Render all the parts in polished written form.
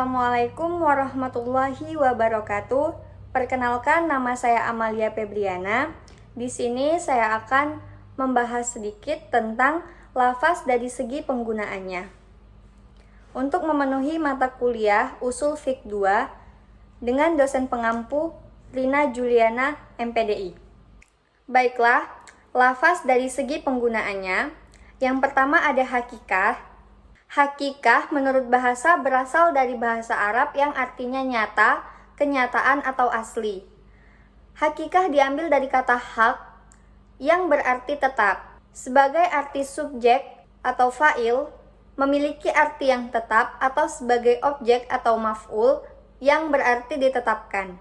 Assalamualaikum warahmatullahi wabarakatuh. Perkenalkan, nama saya Amalia Febriana. Di sini saya akan membahas sedikit tentang lafaz dari segi penggunaannya. Untuk memenuhi mata kuliah Usul Fiqh 2 dengan dosen pengampu Rina Juliana MPDI. Baiklah, lafaz dari segi penggunaannya. Yang pertama ada hakikah. Hakikah menurut bahasa berasal dari bahasa Arab yang artinya nyata, kenyataan atau asli. Hakikah diambil dari kata hak yang berarti tetap. Sebagai arti subjek atau fa'il, memiliki arti yang tetap atau sebagai objek atau maf'ul yang berarti ditetapkan.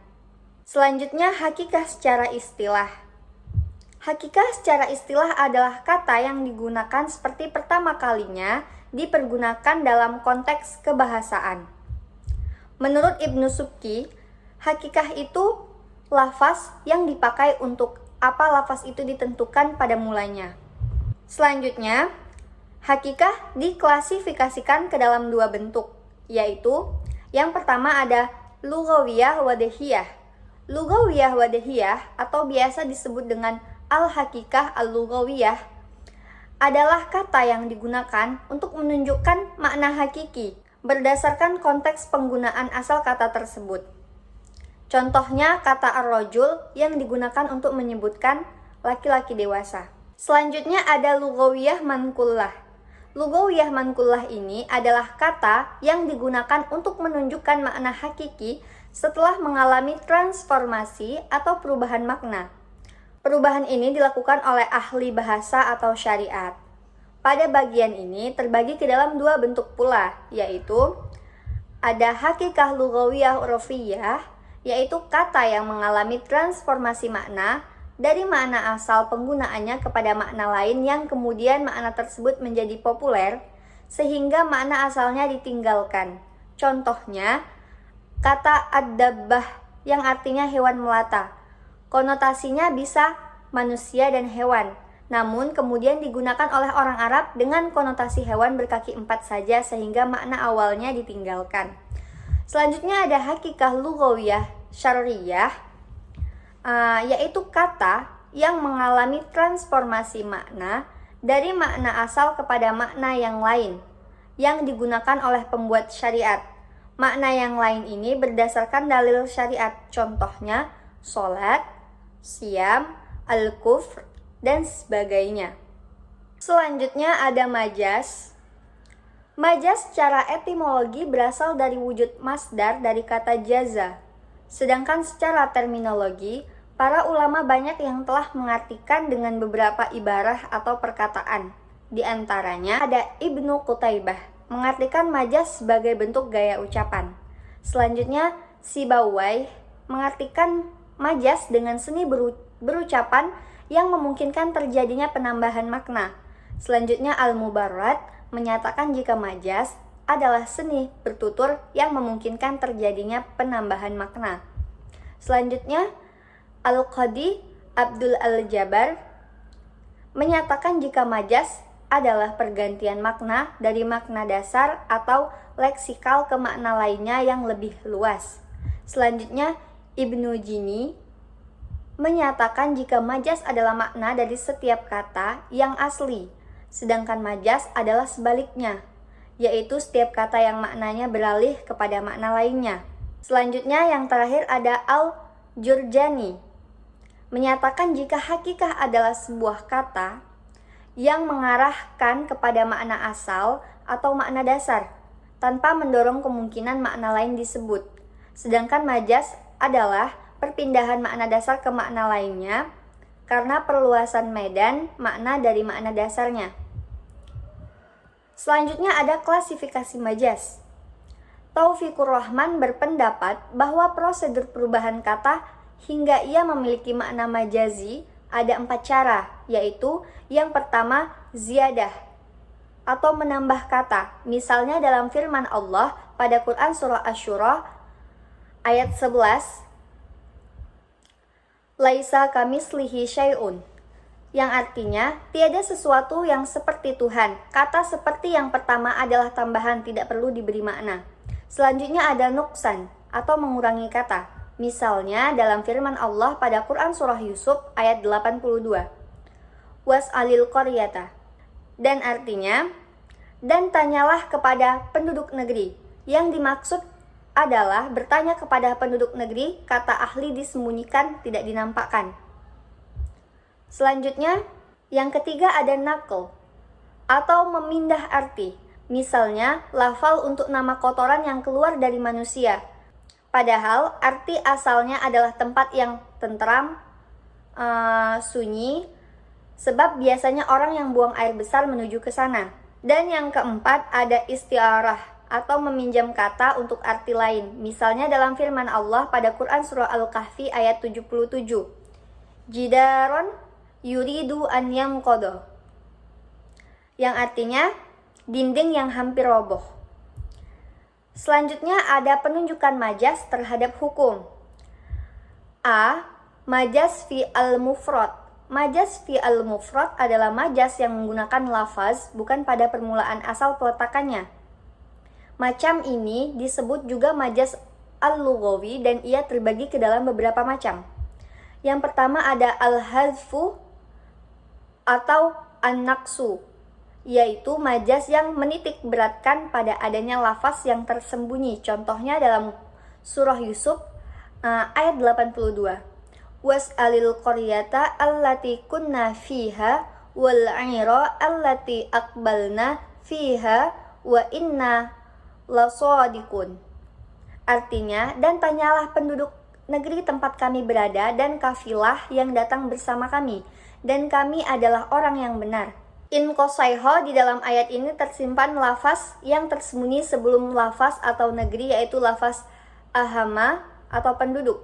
Selanjutnya hakikah secara istilah. Hakikah secara istilah adalah kata yang digunakan seperti pertama kalinya dipergunakan dalam konteks kebahasaan. Menurut Ibnu Subki, hakikah itu lafaz yang dipakai untuk apa lafaz itu ditentukan pada mulanya. Selanjutnya, hakikah diklasifikasikan ke dalam dua bentuk, yaitu yang pertama ada lughawiyah wa dehiyah. Lughawiyah wa dehiyah atau biasa disebut dengan al-hakikah al-lughawiyah adalah kata yang digunakan untuk menunjukkan makna hakiki berdasarkan konteks penggunaan asal kata tersebut. Contohnya kata ar-rajul yang digunakan untuk menyebutkan laki-laki dewasa. Selanjutnya ada lughawiyah manqullah. Lughawiyah manqullah ini adalah kata yang digunakan untuk menunjukkan makna hakiki setelah mengalami transformasi atau perubahan makna. Perubahan ini dilakukan oleh ahli bahasa atau syariat. Pada bagian ini terbagi ke dalam dua bentuk pula, yaitu ada hakikah lughawiyah urfiyah, yaitu kata yang mengalami transformasi makna dari makna asal penggunaannya kepada makna lain yang kemudian makna tersebut menjadi populer sehingga makna asalnya ditinggalkan. Contohnya, kata ad-dabbah yang artinya hewan melata. Konotasinya bisa manusia dan hewan, namun kemudian digunakan oleh orang Arab dengan konotasi hewan berkaki empat saja sehingga makna awalnya ditinggalkan. Selanjutnya ada hakikah lughawiyah syar'iyah, yaitu kata yang mengalami transformasi makna dari makna asal kepada makna yang lain yang digunakan oleh pembuat syariat. Makna yang lain ini berdasarkan dalil syariat, contohnya sholat, siam, al-kufr, dan sebagainya. Selanjutnya ada majaz. Majaz secara etimologi berasal dari wujud masdar dari kata jaza. Sedangkan secara terminologi, para ulama banyak yang telah mengartikan dengan beberapa ibarah atau perkataan. Di antaranya ada Ibnu Qutaibah, mengartikan majaz sebagai bentuk gaya ucapan. Selanjutnya, Sibawayh mengartikan majaz dengan seni berucapan yang memungkinkan terjadinya penambahan makna. Selanjutnya Al-Mubarrad menyatakan jika majaz adalah seni bertutur yang memungkinkan terjadinya penambahan makna. Selanjutnya Al-Qadi Abdul Al-Jabar menyatakan jika majaz adalah pergantian makna dari makna dasar atau leksikal ke makna lainnya yang lebih luas. Selanjutnya Ibnu Jini menyatakan jika majaz adalah makna dari setiap kata yang asli, sedangkan majaz adalah sebaliknya, yaitu setiap kata yang maknanya beralih kepada makna lainnya. Selanjutnya yang terakhir ada Al-Jurjani, menyatakan jika hakikah adalah sebuah kata yang mengarahkan kepada makna asal atau makna dasar, tanpa mendorong kemungkinan makna lain disebut. Sedangkan majaz adalah perpindahan makna dasar ke makna lainnya karena perluasan medan makna dari makna dasarnya. Selanjutnya ada klasifikasi majaz. Taufikur Rahman berpendapat bahwa prosedur perubahan kata hingga ia memiliki makna majazi ada 4 cara, yaitu yang pertama ziyadah atau menambah kata. Misalnya dalam firman Allah pada Quran surah Asy-Syura ayat 11, Laisa kamislihi syai'un, yang artinya tiada sesuatu yang seperti Tuhan. Kata seperti yang pertama adalah tambahan, tidak perlu diberi makna. Selanjutnya ada nuksan atau mengurangi kata. Misalnya dalam firman Allah pada Quran surah Yusuf ayat 82. Was'alil qaryata. Dan artinya, dan tanyalah kepada penduduk negeri. Yang dimaksud adalah bertanya kepada penduduk negeri, kata ahli disembunyikan, tidak dinampakkan. Selanjutnya, yang ketiga ada naql atau memindah arti. Misalnya, lafal untuk nama kotoran yang keluar dari manusia. Padahal arti asalnya adalah tempat yang tentram, sunyi, sebab biasanya orang yang buang air besar menuju ke sana. Dan yang keempat ada istiarah atau meminjam kata untuk arti lain. Misalnya dalam firman Allah pada Quran surah Al-Kahfi ayat 77. Jidaron yuridu an yamqodo. Yang artinya dinding yang hampir roboh. Selanjutnya ada penunjukan majas terhadap hukum. A. Majas fi al-mufrad. Majas fi al-mufrad adalah majas yang menggunakan lafaz bukan pada permulaan asal peletakannya. Macam ini disebut juga majas al-lughawi dan ia terbagi ke dalam beberapa macam. Yang pertama ada al-hadfu atau an-naqsu, yaitu majas yang menitik beratkan pada adanya lafaz yang tersembunyi. Contohnya dalam surah Yusuf ayat 82. Was'alil qaryata allati kunna fiha wal 'ira allati aqbalna fiha wa inna lasadiqun. Artinya, dan tanyalah penduduk negeri tempat kami berada dan kafilah yang datang bersama kami, dan kami adalah orang yang benar. In qosaiho di dalam ayat ini tersimpan lafaz yang tersembunyi sebelum lafaz atau negeri, yaitu lafaz ahama atau penduduk.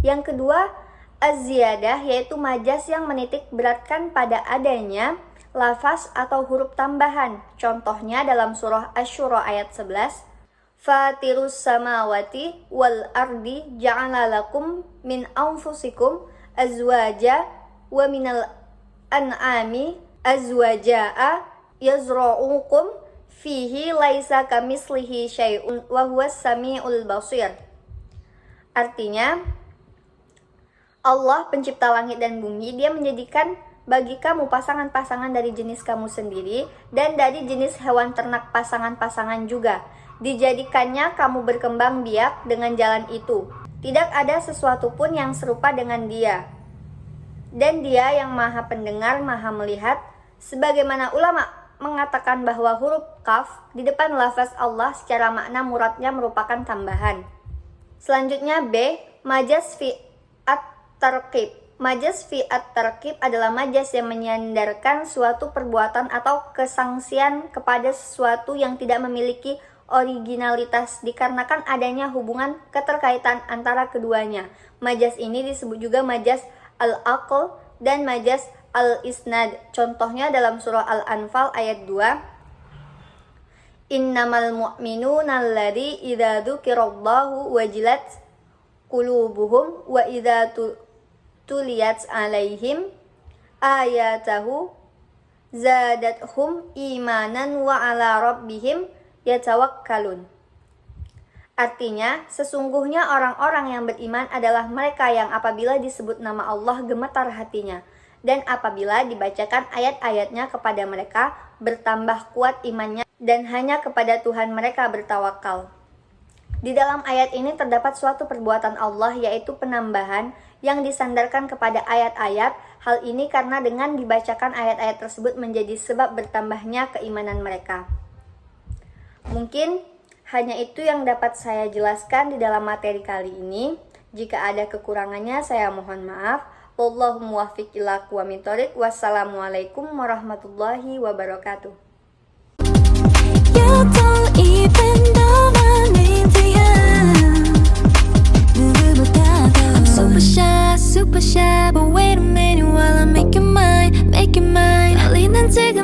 Yang kedua, az-ziyadah, yaitu majas yang menitik beratkan pada adanya lafaz atau huruf tambahan. Contohnya dalam surah Asy-Syura ayat 11. Fatirus samawati wal ardi ja'ala lakum min anfusikum azwaja wa minal an'ami azwaja'a yazra'ukum fihi laisa kamislihi syai'un wa huwas sami'ul basir. Artinya, Allah pencipta langit dan bumi, Dia menjadikan bagi kamu pasangan-pasangan dari jenis kamu sendiri dan dari jenis hewan ternak pasangan-pasangan juga. Dijadikannya kamu berkembang biak dengan jalan itu. Tidak ada sesuatu pun yang serupa dengan Dia. Dan Dia yang maha pendengar, maha melihat. Sebagaimana ulama mengatakan bahwa huruf kaf di depan lafaz Allah secara makna muradnya merupakan tambahan. Selanjutnya B. Majas fi at-tarqib. Majas fi at-tarqib adalah majas yang menyandarkan suatu perbuatan atau kesangsian kepada sesuatu yang tidak memiliki originalitas dikarenakan adanya hubungan keterkaitan antara keduanya. Majas ini disebut juga majas al-aql dan majas al-isnad. Contohnya dalam surah Al-Anfal ayat 2. Innamal mu'minuna alladzi idza dzukirallahu wajilat qulubuhum wa idza tuliyat alaihim ayatahu zadathum imanan wa ala rabbihim yatawakkalun. Artinya, sesungguhnya orang-orang yang beriman adalah mereka yang apabila disebut nama Allah gemetar hatinya, dan apabila dibacakan ayat-ayatnya kepada mereka bertambah kuat imannya, dan hanya kepada Tuhan mereka bertawakal. Di dalam ayat ini terdapat suatu perbuatan Allah, yaitu penambahan yang disandarkan kepada ayat-ayat. Hal ini karena dengan dibacakan ayat-ayat tersebut menjadi sebab bertambahnya keimanan mereka. Mungkin hanya itu yang dapat saya jelaskan di dalam materi kali ini. Jika ada kekurangannya saya mohon maaf. Wallahu muwaffiq ila aqwamit thoriq. Wassalamualaikum warahmatullahi wabarakatuh. You don't even know my name, I'm super shy, but wait a minute while I make your mind, alin 난 지금